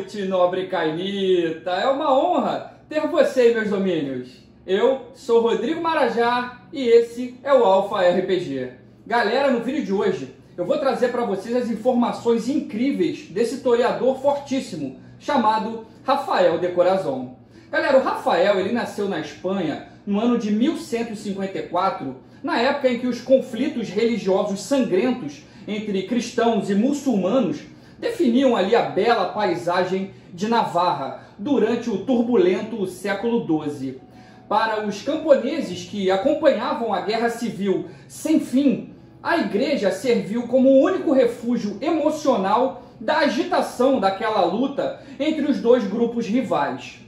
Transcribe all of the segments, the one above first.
noite, nobre Cainita. É uma honra ter você em meus domínios. Eu sou Rodrigo Marajá e esse é o Alpha RPG. Galera, no vídeo de hoje eu vou trazer para vocês as informações incríveis desse historiador fortíssimo chamado Rafael de Corazon. Galera, o Rafael ele nasceu na Espanha no ano de 1154, na época em que os conflitos religiosos sangrentos entre cristãos e muçulmanos definiam ali a bela paisagem de Navarra durante o turbulento século XII. Para os camponeses que acompanhavam a guerra civil sem fim, a igreja serviu como o único refúgio emocional da agitação daquela luta entre os dois grupos rivais.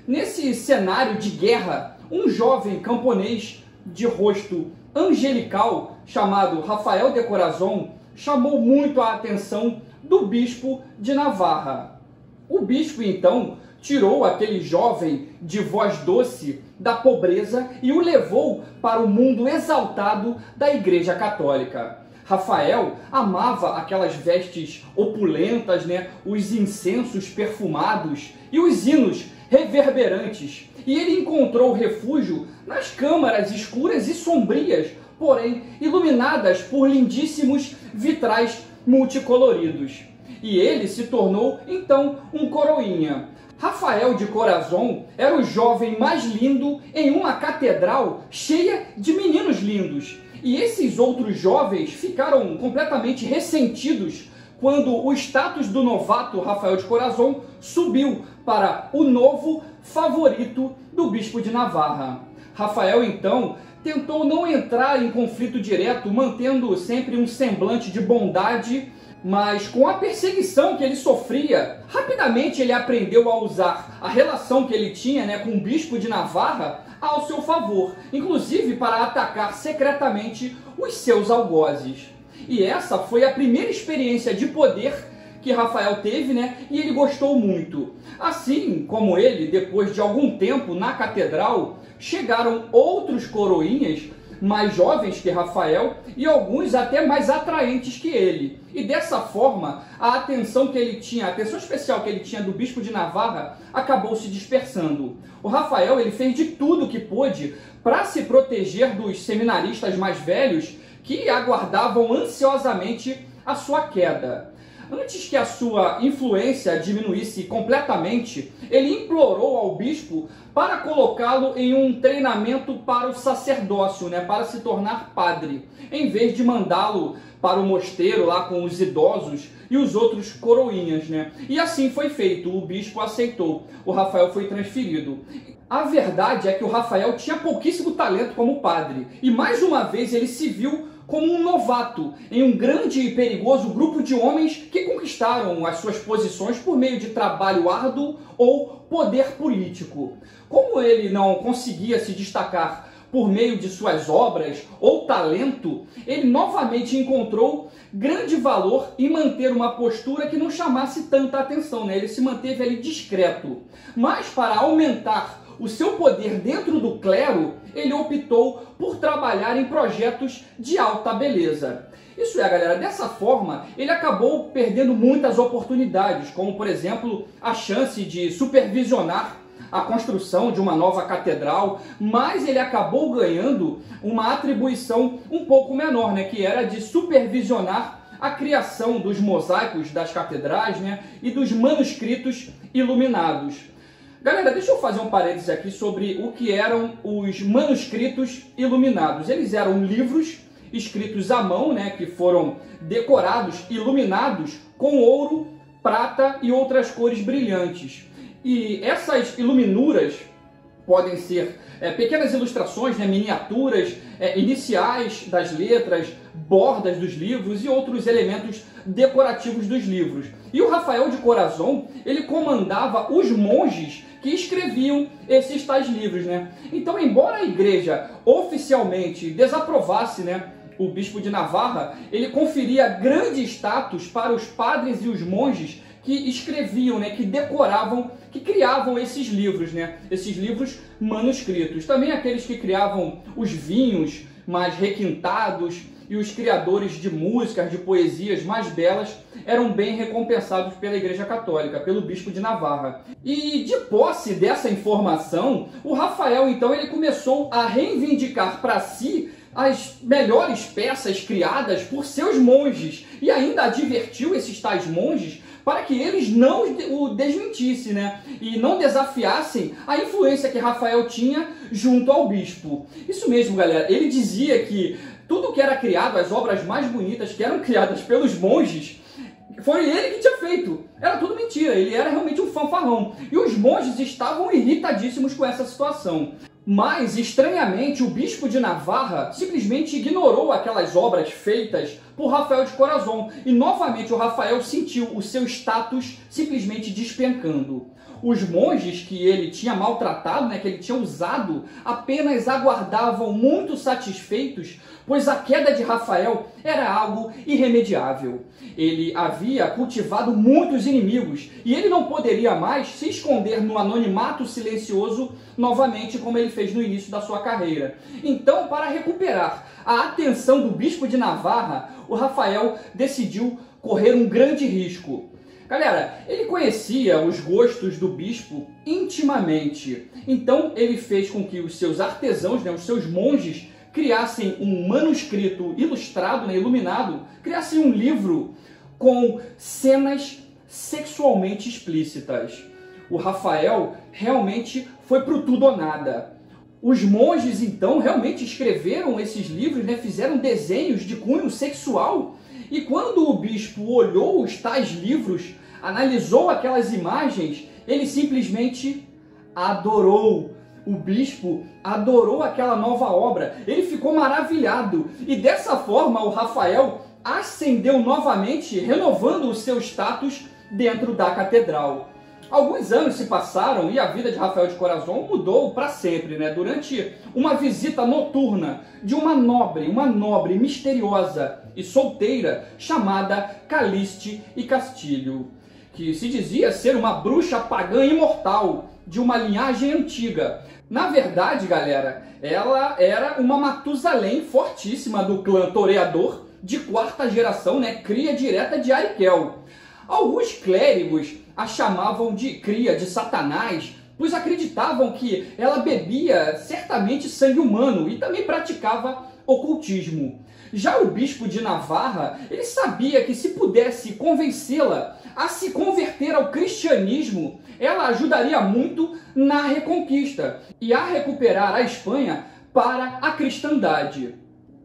Nesse cenário de guerra, um jovem camponês de rosto angelical chamado Rafael de Corazon chamou muito a atenção do bispo de Navarra. O bispo, então, tirou aquele jovem de voz doce da pobreza e o levou para o mundo exaltado da Igreja Católica. Rafael amava aquelas vestes opulentas, os incensos perfumados e os hinos reverberantes. E ele encontrou refúgio nas câmaras escuras e sombrias, porém iluminadas por lindíssimos vitrais multicoloridos. E ele se tornou, então, um coroinha. Rafael de Corazon era o jovem mais lindo em uma catedral cheia de meninos lindos. E esses outros jovens ficaram completamente ressentidos quando o status do novato Rafael de Corazon subiu para o novo favorito do bispo de Navarra. Rafael, então, tentou não entrar em conflito direto, mantendo sempre um semblante de bondade, mas com a perseguição que ele sofria, rapidamente ele aprendeu a usar a relação que ele tinha com o bispo de Navarra ao seu favor, inclusive para atacar secretamente os seus algozes. E essa foi a primeira experiência de poder que Rafael teve, e ele gostou muito. Assim como ele, depois de algum tempo na catedral, chegaram outros coroinhas mais jovens que Rafael e alguns até mais atraentes que ele. E dessa forma, a atenção que ele tinha, a atenção especial que ele tinha do bispo de Navarra acabou se dispersando. O Rafael ele fez de tudo que pôde para se proteger dos seminaristas mais velhos que aguardavam ansiosamente a sua queda. Antes que a sua influência diminuísse completamente, ele implorou ao bispo para colocá-lo em um treinamento para o sacerdócio, para se tornar padre, em vez de mandá-lo para o mosteiro lá com os idosos e os outros coroinhas, E assim foi feito, o bispo aceitou, o Rafael foi transferido. A verdade é que o Rafael tinha pouquíssimo talento como padre, e mais uma vez ele se viu como um novato em um grande e perigoso grupo de homens que conquistaram as suas posições por meio de trabalho árduo ou poder político. Como ele não conseguia se destacar por meio de suas obras ou talento, ele novamente encontrou grande valor em manter uma postura que não chamasse tanta atenção, Ele se manteve ali discreto. Mas para aumentar o seu poder dentro do clero, ele optou por trabalhar em projetos de alta beleza. Isso é, galera, dessa forma, ele acabou perdendo muitas oportunidades, como, por exemplo, a chance de supervisionar a construção de uma nova catedral, mas ele acabou ganhando uma atribuição um pouco menor, que era de supervisionar a criação dos mosaicos das catedrais, e dos manuscritos iluminados. Galera, deixa eu fazer um parênteses aqui sobre o que eram os manuscritos iluminados. Eles eram livros escritos à mão, que foram decorados, iluminados com ouro, prata e outras cores brilhantes. E essas iluminuras podem ser pequenas ilustrações, miniaturas, iniciais das letras, bordas dos livros e outros elementos decorativos dos livros. E o Rafael de Corazon, ele comandava os monges que escreviam esses tais livros, Então, embora a igreja oficialmente desaprovasse, o bispo de Navarra, ele conferia grande status para os padres e os monges que escreviam, que decoravam, que criavam esses livros, Esses livros manuscritos. Também aqueles que criavam os vinhos mais requintados e os criadores de músicas, de poesias mais belas eram bem recompensados pela Igreja Católica, pelo bispo de Navarra. E de posse dessa informação, o Rafael então ele começou a reivindicar para si as melhores peças criadas por seus monges e ainda advertiu esses tais monges para que eles não o desmentissem, né? E não desafiassem a influência que Rafael tinha junto ao bispo. Isso mesmo, galera. Ele dizia que tudo que era criado, as obras mais bonitas que eram criadas pelos monges, foi ele que tinha feito. Era tudo mentira. Ele era realmente um fanfarrão. E os monges estavam irritadíssimos com essa situação. Mas, estranhamente, o bispo de Navarra simplesmente ignorou aquelas obras feitas por Rafael de Corazon. E, novamente, o Rafael sentiu o seu status simplesmente despencando. Os monges que ele tinha maltratado, né, que ele tinha usado, apenas aguardavam muito satisfeitos, pois a queda de Rafael era algo irremediável. Ele havia cultivado muitos inimigos e ele não poderia mais se esconder no anonimato silencioso novamente como ele fez no início da sua carreira. Então, para recuperar a atenção do bispo de Navarra, o Rafael decidiu correr um grande risco. Galera, ele conhecia os gostos do bispo intimamente, então ele fez com que os seus artesãos, né, os seus monges, criassem um manuscrito ilustrado, né, iluminado, criassem um livro com cenas sexualmente explícitas. O Rafael realmente foi pro tudo ou nada. Os monges, então, realmente escreveram esses livros, né, fizeram desenhos de cunho sexual. E quando o bispo olhou os tais livros, analisou aquelas imagens, ele simplesmente adorou. O bispo adorou aquela nova obra. Ele ficou maravilhado. E dessa forma, o Rafael ascendeu novamente, renovando o seu status dentro da catedral. Alguns anos se passaram e a vida de Rafael de Corazon mudou para sempre, né? Durante uma visita noturna de uma nobre misteriosa e solteira chamada Caliste e Castilho, que se dizia ser uma bruxa pagã imortal de uma linhagem antiga. Na verdade, galera, ela era uma Matusalém fortíssima do clã Toreador, de quarta geração, né? Cria direta de Arikel. Alguns clérigos a chamavam de cria de Satanás, pois acreditavam que ela bebia certamente sangue humano e também praticava ocultismo. Já o bispo de Navarra, ele sabia que se pudesse convencê-la a se converter ao cristianismo, ela ajudaria muito na reconquista e a recuperar a Espanha para a cristandade.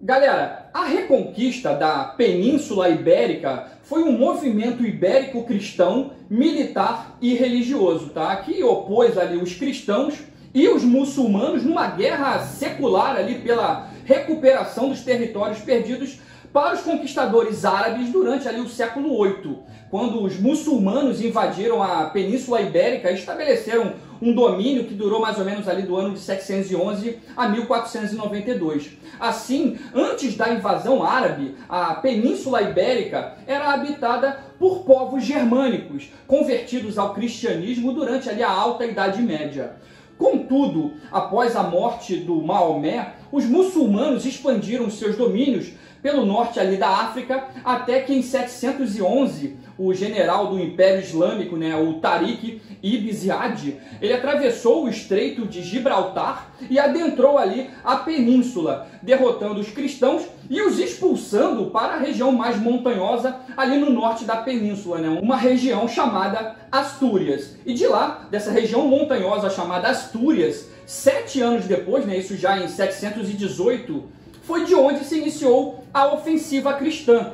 Galera, a reconquista da Península Ibérica foi um movimento ibérico cristão, militar e religioso, tá? Que opôs ali os cristãos e os muçulmanos numa guerra secular ali pela recuperação dos territórios perdidos para os conquistadores árabes durante ali o século VIII, quando os muçulmanos invadiram a Península Ibérica e estabeleceram um domínio que durou mais ou menos ali do ano de 711 a 1492. Assim, antes da invasão árabe, a Península Ibérica era habitada por povos germânicos, convertidos ao cristianismo durante ali a Alta Idade Média. Contudo, após a morte do Maomé, os muçulmanos expandiram seus domínios pelo norte ali da África, até que em 711, o general do Império Islâmico, né, o Tariq Ibn Ziyad, ele atravessou o Estreito de Gibraltar e adentrou ali a península, derrotando os cristãos e os expulsando para a região mais montanhosa ali no norte da península, né, uma região chamada Astúrias. E de lá, dessa região montanhosa chamada Astúrias, 7 anos depois, né, isso já em 718, foi de onde se iniciou a ofensiva cristã.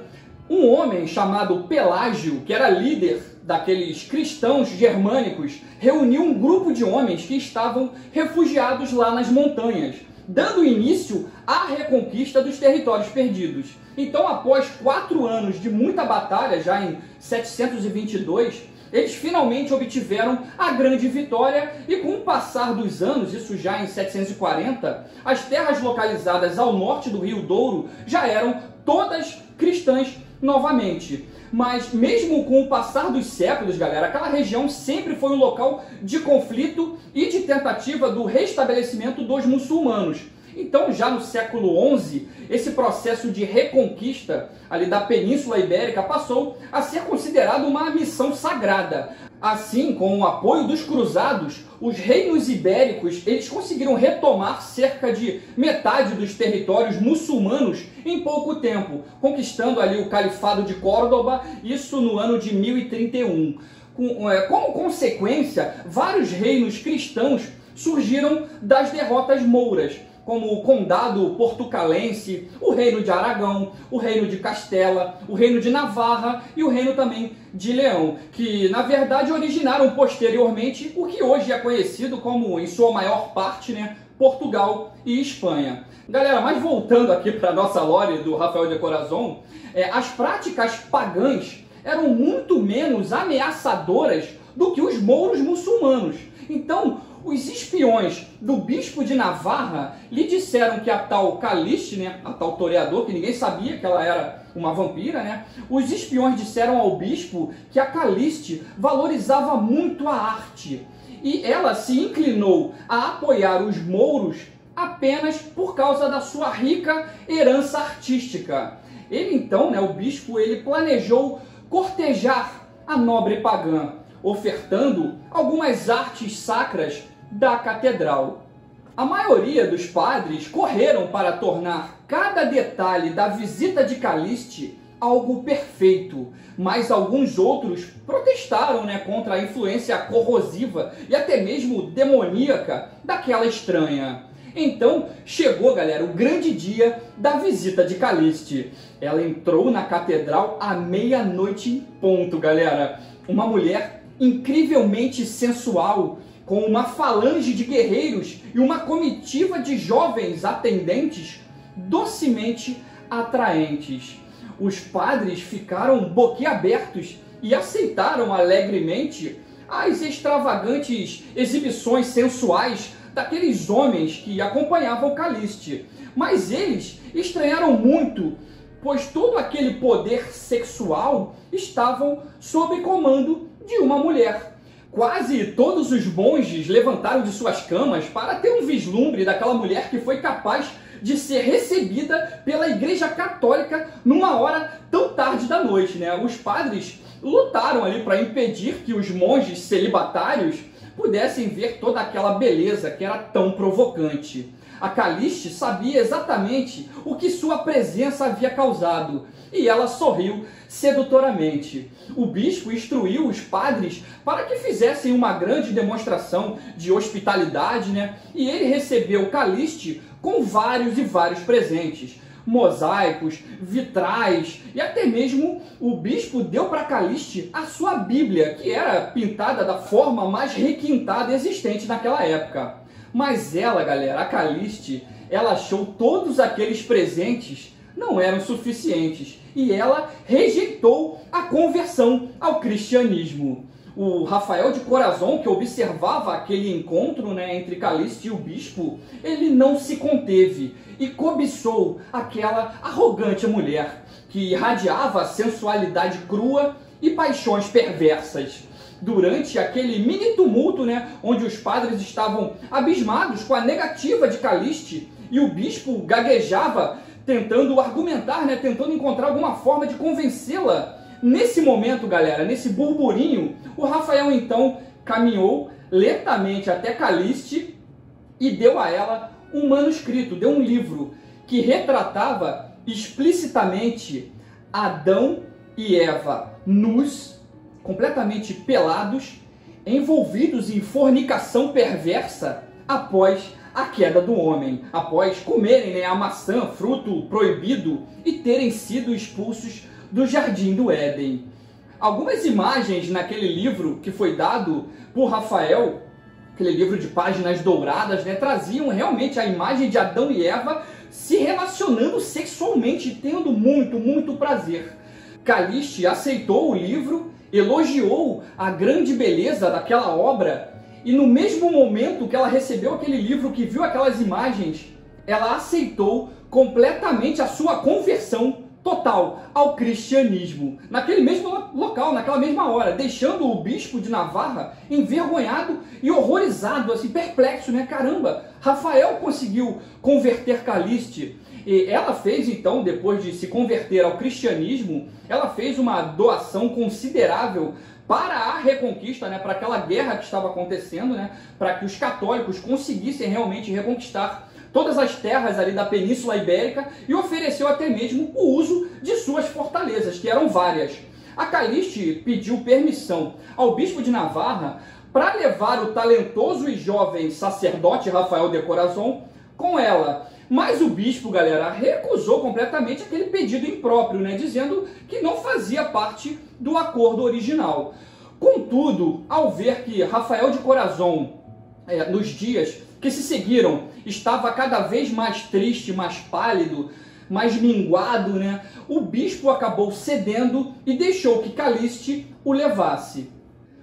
Um homem chamado Pelágio, que era líder daqueles cristãos germânicos, reuniu um grupo de homens que estavam refugiados lá nas montanhas, dando início à reconquista dos territórios perdidos. Então, após 4 anos de muita batalha, já em 722, eles finalmente obtiveram a grande vitória e com o passar dos anos, isso já em 740, as terras localizadas ao norte do Rio Douro já eram todas cristãs novamente. Mas mesmo com o passar dos séculos, galera, aquela região sempre foi um local de conflito e de tentativa do restabelecimento dos muçulmanos. Então, já no século XI, esse processo de reconquista ali da Península Ibérica passou a ser considerado uma missão sagrada. Assim, com o apoio dos cruzados, os reinos ibéricos eles conseguiram retomar cerca de metade dos territórios muçulmanos em pouco tempo, conquistando ali o Califado de Córdoba, isso no ano de 1031. Como consequência, vários reinos cristãos surgiram das derrotas mouras, como o Condado Portucalense, o Reino de Aragão, o Reino de Castela, o Reino de Navarra e o Reino também de Leão, que na verdade originaram posteriormente o que hoje é conhecido como, em sua maior parte, né, Portugal e Espanha. Galera, mas voltando aqui para a nossa lore do Rafael de Corazon, as práticas pagãs eram muito menos ameaçadoras do que os mouros muçulmanos. Então, os espiões do bispo de Navarra lhe disseram que a tal Caliste, né, a tal toreador, que ninguém sabia que ela era uma vampira, né, os espiões disseram ao bispo que a Caliste valorizava muito a arte e ela se inclinou a apoiar os mouros apenas por causa da sua rica herança artística. Ele então, né, o bispo, ele planejou cortejar a nobre pagã, ofertando algumas artes sacras da catedral. A maioria dos padres correram para tornar cada detalhe da visita de Caliste algo perfeito, mas alguns outros protestaram, né, contra a influência corrosiva e até mesmo demoníaca daquela estranha. Então chegou, galera, o grande dia da visita de Caliste. Ela entrou na catedral à meia-noite em ponto, galera. Uma mulher incrivelmente sensual, com uma falange de guerreiros e uma comitiva de jovens atendentes docemente atraentes. Os padres ficaram boquiabertos e aceitaram alegremente as extravagantes exibições sensuais daqueles homens que acompanhavam Caliste. Mas eles estranharam muito, pois todo aquele poder sexual estavam sob comando de uma mulher. Quase todos os monges levantaram de suas camas para ter um vislumbre daquela mulher que foi capaz de ser recebida pela Igreja Católica numa hora tão tarde da noite, né? Os padres lutaram ali para impedir que os monges celibatários pudessem ver toda aquela beleza que era tão provocante. A Caliste sabia exatamente o que sua presença havia causado e ela sorriu sedutoramente. O bispo instruiu os padres para que fizessem uma grande demonstração de hospitalidade, né? E ele recebeu Caliste com vários e vários presentes, mosaicos, vitrais e até mesmo o bispo deu para Caliste a sua Bíblia, que era pintada da forma mais requintada existente naquela época. Mas ela, galera, a Caliste, ela achou todos aqueles presentes não eram suficientes e ela rejeitou a conversão ao cristianismo. O Rafael de Corazon, que observava aquele encontro, né, entre Caliste e o bispo, ele não se conteve e cobiçou aquela arrogante mulher que irradiava sensualidade crua e paixões perversas. Durante aquele mini tumulto, né, onde os padres estavam abismados com a negativa de Caliste e o bispo gaguejava tentando argumentar, né, tentando encontrar alguma forma de convencê-la. Nesse momento, galera, nesse burburinho, o Rafael então caminhou lentamente até Caliste e deu a ela um manuscrito, deu um livro que retratava explicitamente Adão e Eva nus, completamente pelados, envolvidos em fornicação perversa após a queda do homem, após comerem, né, a maçã, fruto proibido, e terem sido expulsos do Jardim do Éden. Algumas imagens naquele livro que foi dado por Rafael, aquele livro de páginas douradas, né, traziam realmente a imagem de Adão e Eva se relacionando sexualmente, tendo muito prazer. Caliste aceitou o livro, elogiou a grande beleza daquela obra e no mesmo momento que ela recebeu aquele livro, que viu aquelas imagens, ela aceitou completamente a sua conversão total total ao cristianismo, naquele mesmo local, naquela mesma hora, deixando o bispo de Navarra envergonhado e horrorizado, assim, perplexo, né? Caramba, Rafael conseguiu converter Calliste. E ela fez, então, depois de se converter ao cristianismo, ela fez uma doação considerável para a reconquista, né, para aquela guerra que estava acontecendo, né, para que os católicos conseguissem realmente reconquistar todas as terras ali da Península Ibérica, e ofereceu até mesmo o uso de suas fortalezas, que eram várias. A Calliste pediu permissão ao bispo de Navarra para levar o talentoso e jovem sacerdote Rafael de Corazon com ela. Mas o bispo, galera, recusou completamente aquele pedido impróprio, né, dizendo que não fazia parte do acordo original. Contudo, ao ver que Rafael de Corazon, nos dias que se seguiram, estava cada vez mais triste, mais pálido, mais minguado, né, o bispo acabou cedendo e deixou que Calliste o levasse.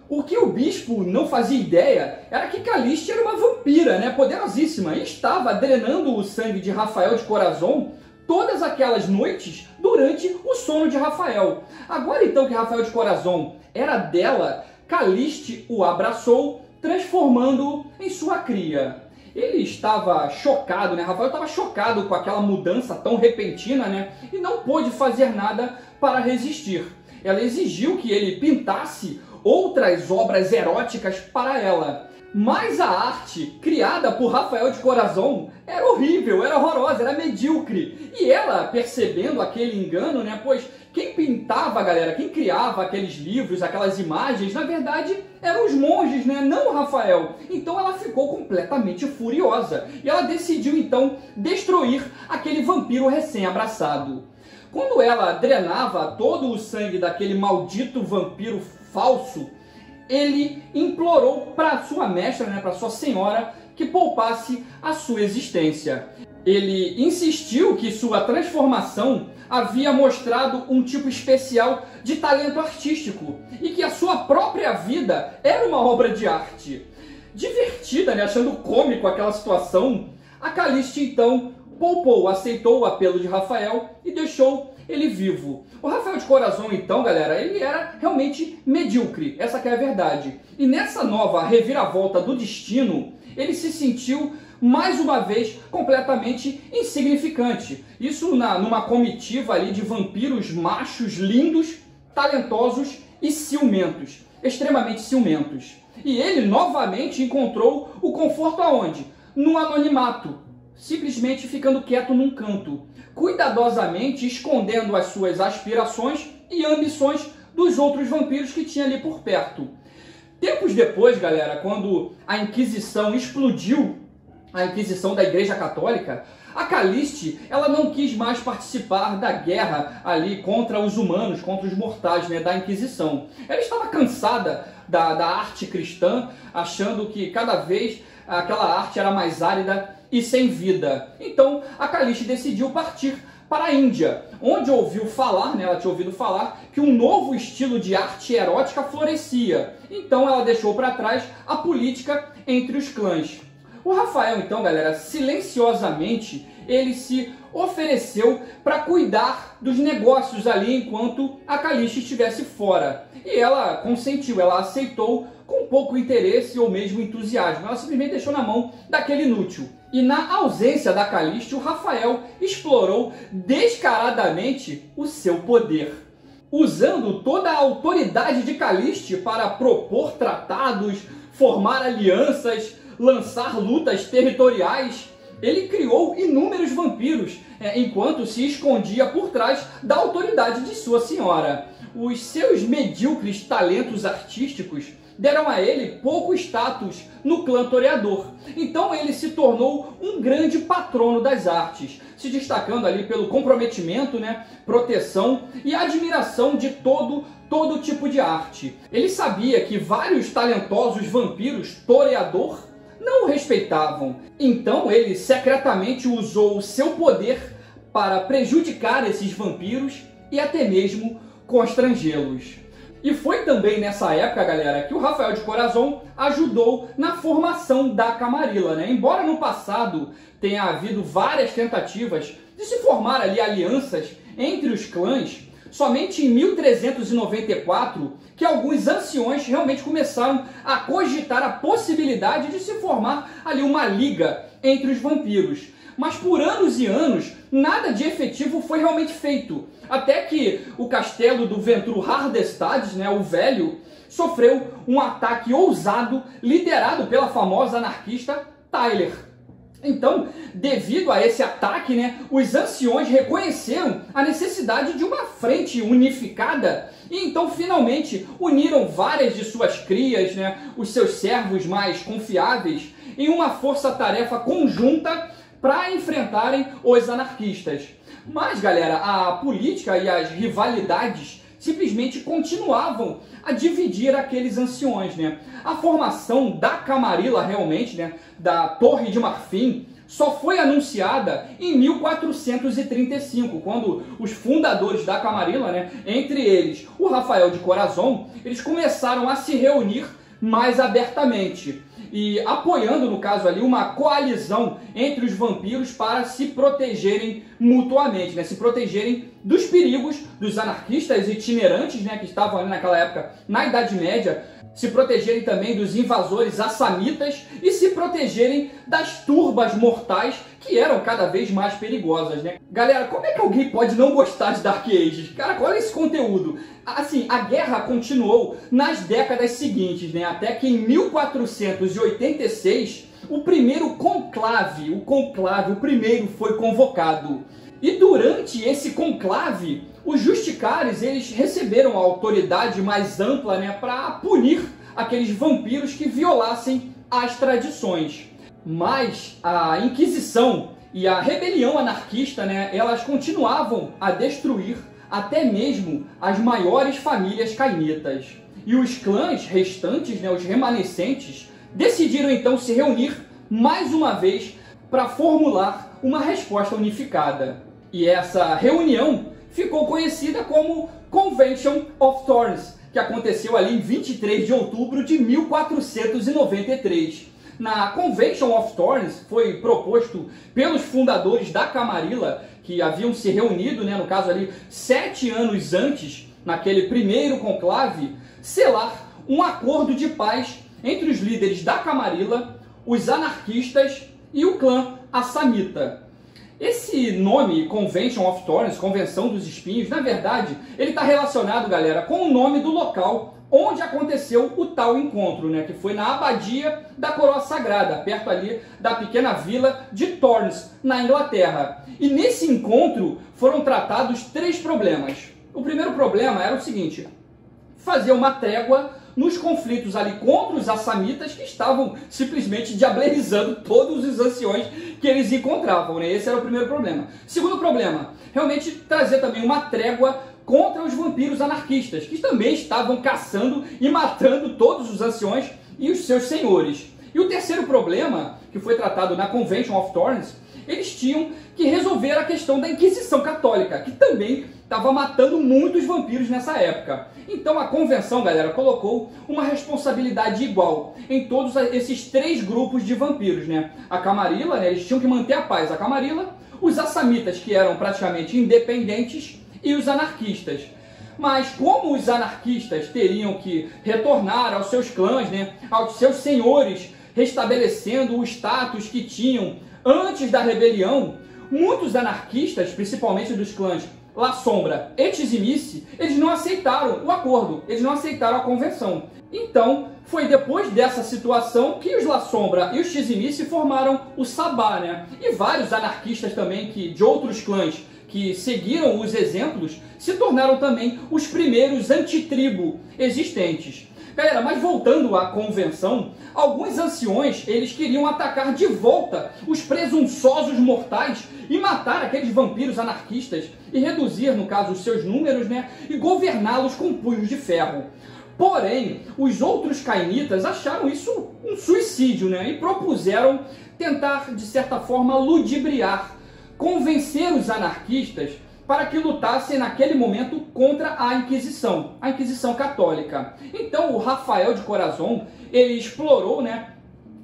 O que o bispo não fazia ideia era que Calliste era uma vampira, né, poderosíssima, e estava drenando o sangue de Rafael de Corazon todas aquelas noites durante o sono de Rafael. Agora então que Rafael de Corazon era dela, Calliste o abraçou, transformando-o em sua cria. Ele estava chocado, né? Rafael estava chocado com aquela mudança tão repentina, né? E não pôde fazer nada para resistir. Ela exigiu que ele pintasse outras obras eróticas para ela. Mas a arte criada por Rafael de Corazon era horrível, era horrorosa, era medíocre. E ela, percebendo aquele engano, né, pois quem pintava, galera, quem criava aqueles livros, aquelas imagens, na verdade, eram os monges, né, não o Rafael. Então ela ficou completamente furiosa. E ela decidiu, então, destruir aquele vampiro recém-abraçado. Quando ela drenava todo o sangue daquele maldito vampiro falso, ele implorou para sua mestra, né, para sua senhora, que poupasse a sua existência. Ele insistiu que sua transformação havia mostrado um tipo especial de talento artístico e que a sua própria vida era uma obra de arte. Divertida, né, achando cômico aquela situação, a Calliste então poupou, aceitou o apelo de Rafael e deixou ele vivo. O Rafael de Corazon, então, galera, ele era realmente medíocre, essa que é a verdade. E nessa nova reviravolta do destino, ele se sentiu, mais uma vez, completamente insignificante. Isso numa comitiva ali de vampiros machos, lindos, talentosos e ciumentos, extremamente ciumentos. E ele novamente encontrou o conforto aonde? No anonimato, simplesmente ficando quieto num canto, cuidadosamente escondendo as suas aspirações e ambições dos outros vampiros que tinha ali por perto. Tempos depois, galera, quando a Inquisição explodiu, a Inquisição da Igreja Católica, a Calliste, ela não quis mais participar da guerra ali contra os humanos, contra os mortais, né, da Inquisição. Ela estava cansada da arte cristã, achando que cada vez aquela arte era mais árida e sem vida. Então a Calliste decidiu partir para a Índia, onde ouviu falar, né, ela tinha ouvido falar que um novo estilo de arte erótica florescia. Então ela deixou para trás a política entre os clãs. O Rafael, então, galera, silenciosamente, ele se ofereceu para cuidar dos negócios ali enquanto a Calliste estivesse fora. E ela consentiu, ela aceitou com pouco interesse ou mesmo entusiasmo. Ela simplesmente deixou na mão daquele inútil. E na ausência da Calliste, o Rafael explorou descaradamente o seu poder, usando toda a autoridade de Calliste para propor tratados, formar alianças, lançar lutas territoriais. Ele criou inúmeros vampiros, enquanto se escondia por trás da autoridade de sua senhora. Os seus medíocres talentos artísticos deram a ele pouco status no clã toreador. Então ele se tornou um grande patrono das artes, se destacando ali pelo comprometimento, né, proteção e admiração de todo tipo de arte. Ele sabia que vários talentosos vampiros toreador não o respeitavam. Então ele secretamente usou o seu poder para prejudicar esses vampiros e até mesmo constrangê-los. E foi também nessa época, galera, que o Rafael de Corazon ajudou na formação da Camarilla, né? Embora no passado tenha havido várias tentativas de se formar ali alianças entre os clãs somente em 1394 que alguns anciões realmente começaram a cogitar a possibilidade de se formar ali uma liga entre os vampiros. Mas por anos e anos, nada de efetivo foi realmente feito. Até que o castelo do Ventrue Hardestad, né, o Velho, sofreu um ataque ousado liderado pela famosa anarquista Tyler. Então, devido a esse ataque, né, os anciões reconheceram a necessidade de uma frente unificada e então finalmente uniram várias de suas crias, né, os seus servos mais confiáveis, em uma força-tarefa conjunta para enfrentarem os anarquistas. Mas, galera, a política e as rivalidades simplesmente continuavam a dividir aqueles anciões, né? A formação da Camarilla, realmente, né, da Torre de Marfim, só foi anunciada em 1435, quando os fundadores da Camarilla, né, entre eles o Rafael de Corazon, eles começaram a se reunir mais abertamente e apoiando, no caso ali, uma coalizão entre os vampiros para se protegerem mutuamente, né? Se protegerem dos perigos dos anarquistas itinerantes, né? Que estavam ali naquela época na Idade Média, se protegerem também dos invasores assamitas e se protegerem das turbas mortais que eram cada vez mais perigosas, né? Galera, como é que alguém pode não gostar de Dark Ages? Cara, olha esse conteúdo. Assim, a guerra continuou nas décadas seguintes, né? Até que em 1486, o primeiro conclave, o primeiro foi convocado. E durante esse conclave, os Justicares, eles receberam a autoridade mais ampla, né, para punir aqueles vampiros que violassem as tradições. Mas a Inquisição e a rebelião anarquista, né, elas continuavam a destruir até mesmo as maiores famílias cainitas. E os clãs restantes, né, os remanescentes, decidiram então se reunir mais uma vez para formular uma resposta unificada. E essa reunião ficou conhecida como Convention of Thorns, que aconteceu ali em 23 de outubro de 1493. Na Convention of Thorns foi proposto pelos fundadores da Camarilla, que haviam se reunido, né, no caso ali, 7 anos antes, naquele primeiro conclave, selar um acordo de paz entre os líderes da Camarilla, os anarquistas e o clã assamita. Esse nome, Convention of Thorns, Convenção dos Espinhos, na verdade, ele está relacionado, galera, com o nome do local onde aconteceu o tal encontro, né? Que foi na Abadia da Coroa Sagrada, perto ali da pequena vila de Thorns, na Inglaterra. E nesse encontro foram tratados 3 problemas. O primeiro problema era o seguinte: fazer uma trégua nos conflitos ali contra os assamitas, que estavam simplesmente diablerizando todos os anciões que eles encontravam, né? Esse era o primeiro problema. Segundo problema, realmente trazer também uma trégua contra os vampiros anarquistas, que também estavam caçando e matando todos os anciões e os seus senhores. E o terceiro problema, que foi tratado na Convention of Thorns, eles tinham que resolver a questão da Inquisição Católica, que também estava matando muitos vampiros nessa época. Então a convenção, galera, colocou uma responsabilidade igual em todos esses 3 grupos de vampiros, né? A Camarilla, né, eles tinham que manter a paz. A Camarilla, os assamitas, que eram praticamente independentes, e os anarquistas. Mas como os anarquistas teriam que retornar aos seus clãs, né, aos seus senhores, restabelecendo o status que tinham antes da rebelião, muitos anarquistas, principalmente dos clãs La Sombra e Tizimice, eles não aceitaram o acordo, eles não aceitaram a convenção. Então, foi depois dessa situação que os La Sombra e os Tizimice formaram o Sabá, né? E vários anarquistas também de outros clãs que seguiram os exemplos se tornaram também os primeiros antitribo existentes. Galera, mas voltando à convenção, alguns anciões, eles queriam atacar de volta os presunçosos mortais e matar aqueles vampiros anarquistas e reduzir, no caso, os seus números, né, e governá-los com punhos de ferro. Porém, os outros cainitas acharam isso um suicídio, né, e propuseram tentar, de certa forma, ludibriar, convencer os anarquistas para que lutassem naquele momento contra a Inquisição Católica. Então o Rafael de Corazon, ele explorou, né,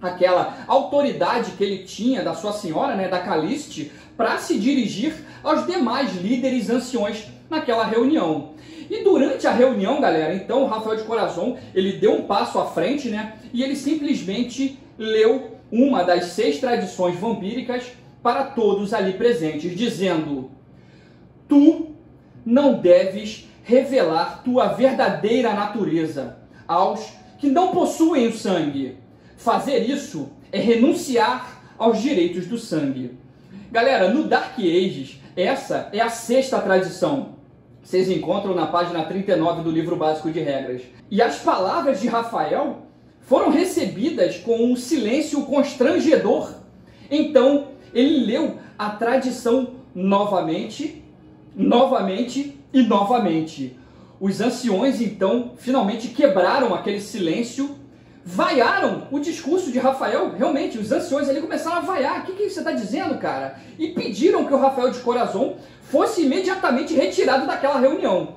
aquela autoridade que ele tinha da sua senhora, né, da Caliste, para se dirigir aos demais líderes anciões naquela reunião. E durante a reunião, galera, então o Rafael de Corazon, ele deu um passo à frente, né? E ele simplesmente leu uma das 6 tradições vampíricas para todos ali presentes, dizendo: tu não deves revelar tua verdadeira natureza aos que não possuem o sangue. Fazer isso é renunciar aos direitos do sangue. Galera, no Dark Ages, essa é a 6ª tradição. Vocês encontram na página 39 do livro básico de regras. E as palavras de Rafael foram recebidas com um silêncio constrangedor. Então, ele leu a tradição novamente e novamente. Os anciões, então, finalmente quebraram aquele silêncio, vaiaram o discurso de Rafael. Realmente, os anciões ali começaram a vaiar. O que você está dizendo, cara? E pediram que o Rafael de Corazon fosse imediatamente retirado daquela reunião.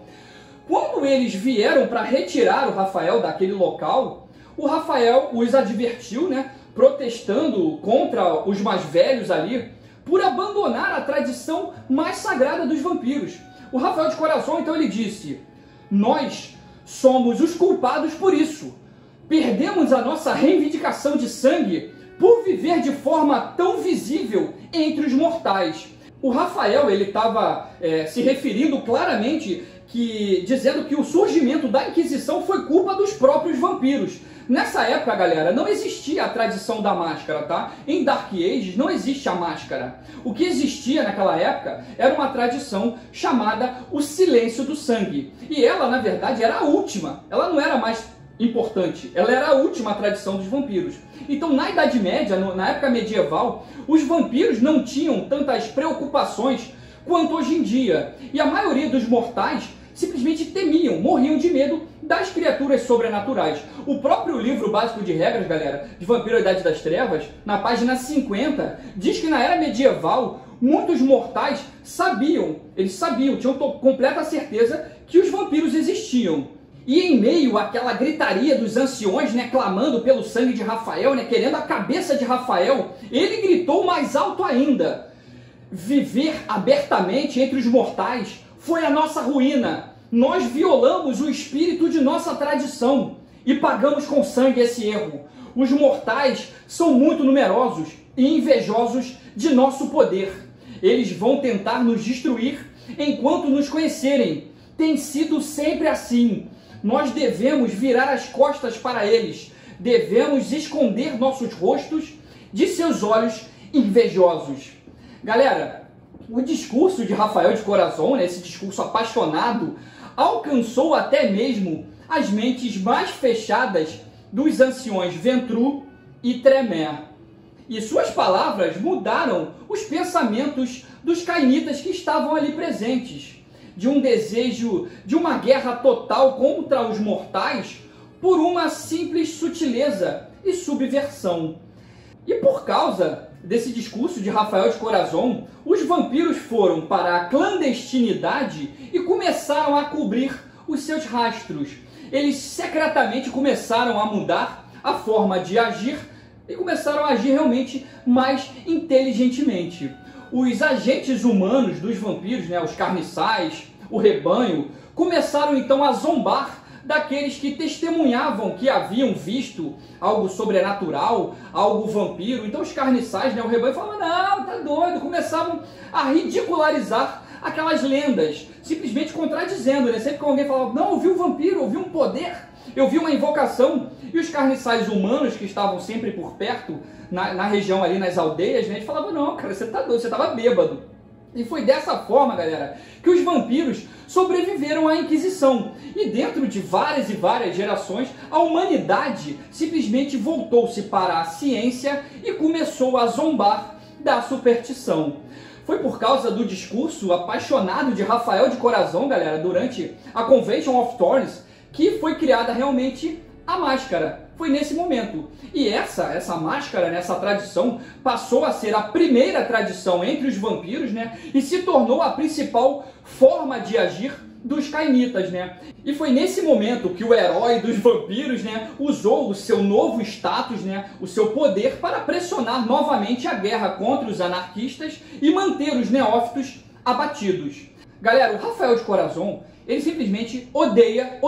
Quando eles vieram para retirar o Rafael daquele local, o Rafael os advertiu, né, protestando contra os mais velhos ali, por abandonar a tradição mais sagrada dos vampiros. O Rafael de Corazon, então, ele disse: nós somos os culpados por isso. Perdemos a nossa reivindicação de sangue por viver de forma tão visível entre os mortais. O Rafael, ele estava se referindo claramente, dizendo que o surgimento da Inquisição foi culpa dos próprios vampiros. Nessa época, galera, não existia a tradição da máscara, tá? Em Dark Ages não existe a máscara. O que existia naquela época era uma tradição chamada o silêncio do sangue. E ela, na verdade, era a última. Ela não era mais importante. Ela era a última tradição dos vampiros. Então, na Idade Média, na época medieval, os vampiros não tinham tantas preocupações quanto hoje em dia. E a maioria dos mortais simplesmente temiam, morriam de medo das criaturas sobrenaturais. O próprio livro básico de regras, galera, de Vampiro à Idade das Trevas, na página 50, diz que na era medieval, muitos mortais tinham completa certeza que os vampiros existiam. E em meio àquela gritaria dos anciões, né, clamando pelo sangue de Rafael, né, querendo a cabeça de Rafael, ele gritou mais alto ainda: viver abertamente entre os mortais foi a nossa ruína. Nós violamos o espírito de nossa tradição e pagamos com sangue esse erro. Os mortais são muito numerosos e invejosos de nosso poder. Eles vão tentar nos destruir enquanto nos conhecerem. Tem sido sempre assim. Nós devemos virar as costas para eles. Devemos esconder nossos rostos de seus olhos invejosos. Galera, o discurso de Rafael de Corazon, né, esse discurso apaixonado, alcançou até mesmo as mentes mais fechadas dos anciões Ventrue e Tremere. E suas palavras mudaram os pensamentos dos cainitas que estavam ali presentes, de um desejo de uma guerra total contra os mortais por uma simples sutileza e subversão. E por causa desse discurso de Rafael de Corazon, os vampiros foram para a clandestinidade e começaram a cobrir os seus rastros. Eles secretamente começaram a mudar a forma de agir e começaram a agir realmente mais inteligentemente. Os agentes humanos dos vampiros, né, os carniçais, o rebanho, começaram então a zombar daqueles que testemunhavam que haviam visto algo sobrenatural, algo vampiro. Então os carniçais, né, o rebanho, falavam: não, tá doido. Começavam a ridicularizar aquelas lendas, simplesmente contradizendo, né? Sempre que alguém falava: não, eu vi um vampiro, eu vi um poder, eu vi uma invocação. E os carniçais humanos que estavam sempre por perto, na região ali, nas aldeias, né, eles falavam: não, cara, você tá doido, você tava bêbado. E foi dessa forma, galera, que os vampiros sobreviveram à Inquisição. E dentro de várias e várias gerações, a humanidade simplesmente voltou-se para a ciência e começou a zombar da superstição. Foi por causa do discurso apaixonado de Rafael de Corazon, galera, durante a Convention of Thorns, que foi criada realmente a máscara. Foi nesse momento. E essa máscara, né, essa tradição, passou a ser a primeira tradição entre os vampiros, né, e se tornou a principal forma de agir dos cainitas, né? E foi nesse momento que o herói dos vampiros, né, usou o seu novo status, né, o seu poder para pressionar novamente a guerra contra os anarquistas e manter os neófitos abatidos. Galera, o Rafael de Corazon, ele simplesmente odeia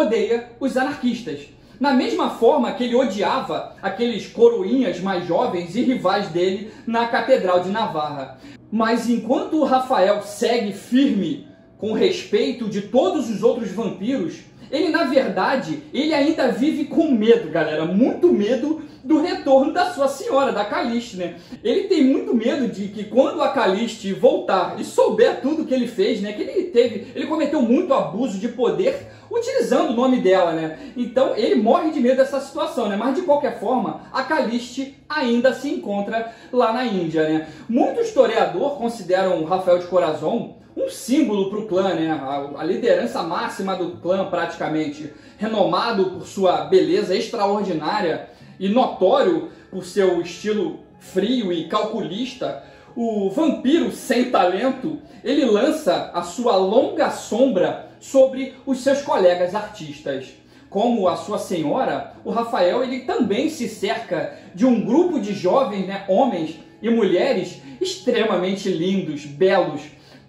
os anarquistas. Na mesma forma que ele odiava aqueles coroinhas mais jovens e rivais dele na Catedral de Navarra. Mas enquanto o Rafael segue firme com respeito de todos os outros vampiros, ele, na verdade, ele ainda vive com medo, galera, muito medo do retorno da sua senhora, da Caliste, né? Ele tem muito medo de que quando a Caliste voltar e souber tudo que ele fez, né, que ele cometeu muito abuso de poder utilizando o nome dela, né? Então ele morre de medo dessa situação, né? Mas de qualquer forma, a Caliste ainda se encontra lá na Índia, né? Muitos historiadores consideram o Rafael de Corazon um símbolo para o clã, né? A liderança máxima do clã, praticamente, renomado por sua beleza extraordinária e notório por seu estilo frio e calculista. O vampiro sem talento, ele lança a sua longa sombra sobre os seus colegas artistas. Como a sua senhora, o Rafael, ele também se cerca de um grupo de jovens, né, homens e mulheres extremamente lindos, belos,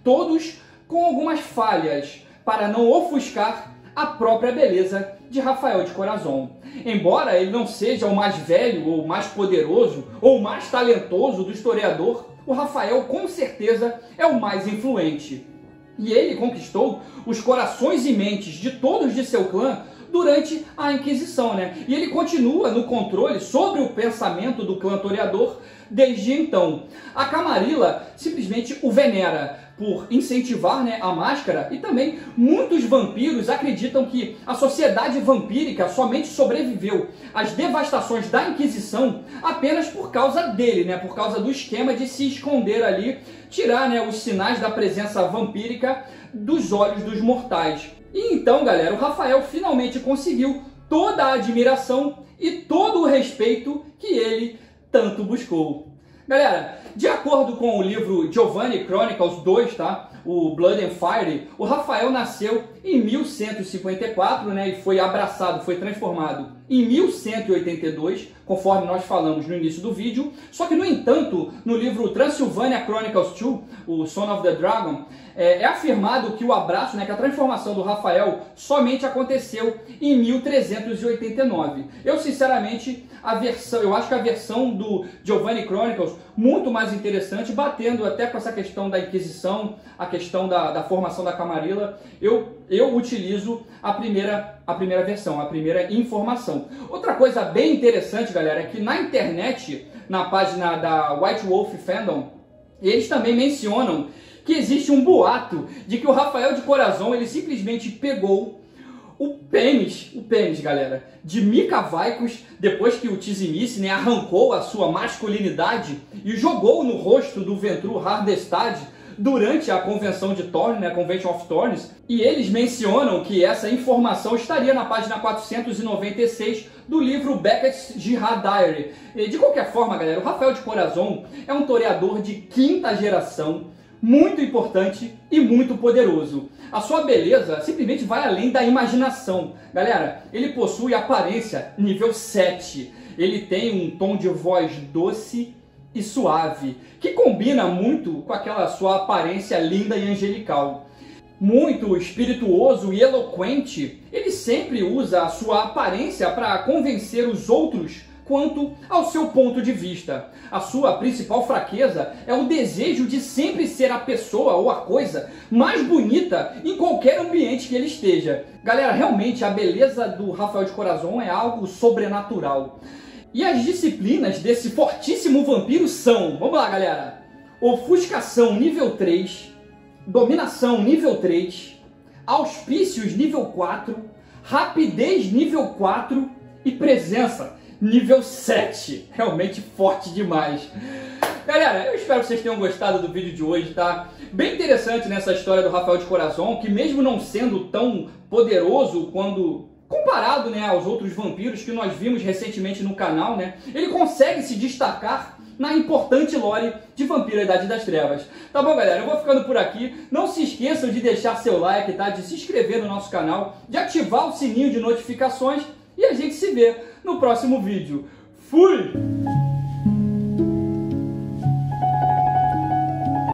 todos com algumas falhas, para não ofuscar a própria beleza de Rafael de Corazon. Embora ele não seja o mais velho, ou mais poderoso, ou mais talentoso do historiador, o Rafael com certeza é o mais influente. E ele conquistou os corações e mentes de todos de seu clã durante a Inquisição, né? E ele continua no controle sobre o pensamento do clã toreador desde então. A Camarilla simplesmente o venera por incentivar, né, a máscara, e também muitos vampiros acreditam que a sociedade vampírica somente sobreviveu às devastações da Inquisição apenas por causa dele, né, por causa do esquema de se esconder ali, tirar, né, os sinais da presença vampírica dos olhos dos mortais. E então, galera, o Rafael finalmente conseguiu toda a admiração e todo o respeito que ele tanto buscou. Galera, de acordo com o livro Giovanni Chronicles 2, tá? O Blood and Fire, o Rafael nasceu em 1154, né, e foi abraçado, foi transformado em 1182, conforme nós falamos no início do vídeo. Só que, no entanto, no livro Transylvania Chronicles 2, o Son of the Dragon, é afirmado que o abraço, né, que a transformação do Rafael somente aconteceu em 1389. Eu, sinceramente, eu acho que a versão do Giovanni Chronicles muito mais interessante, batendo até com essa questão da Inquisição, a questão da formação da Camarilla. Eu utilizo a primeira versão, a primeira informação. Outra coisa bem interessante, galera, é que na internet, na página da White Wolf Fandom, eles também mencionam que existe um boato de que o Rafael de Corazon, ele simplesmente pegou o pênis, galera, de Mika Vaikos, depois que o Tizimice, né, arrancou a sua masculinidade e jogou no rosto do Ventru Hardestad durante a convenção de Thorn, né, Convention of Thorns, e eles mencionam que essa informação estaria na página 496 do livro Beckett's Jihad Diary. E, de qualquer forma, galera, o Rafael de Corazon é um toreador de quinta geração, muito importante e muito poderoso. A sua beleza simplesmente vai além da imaginação. Galera, ele possui aparência nível 7. Ele tem um tom de voz doce e suave, que combina muito com aquela sua aparência linda e angelical. Muito espirituoso e eloquente, ele sempre usa a sua aparência para convencer os outros quanto ao seu ponto de vista. A sua principal fraqueza é o desejo de sempre ser a pessoa ou a coisa mais bonita em qualquer ambiente que ele esteja. Galera, realmente a beleza do Rafael de Corazon é algo sobrenatural. E as disciplinas desse fortíssimo vampiro são, vamos lá, galera: ofuscação nível 3, dominação nível 3, auspícios nível 4, rapidez nível 4 e presença nível 7. Realmente forte demais. Galera, eu espero que vocês tenham gostado do vídeo de hoje, tá? Bem interessante nessa história do Rafael de Corazon, que mesmo não sendo tão poderoso comparado, né, aos outros vampiros que nós vimos recentemente no canal, né, ele consegue se destacar na importante lore de Vampiro a Idade das Trevas. Tá bom, galera? Eu vou ficando por aqui. Não se esqueçam de deixar seu like, tá? De se inscrever no nosso canal, de ativar o sininho de notificações e a gente se vê no próximo vídeo. Fui!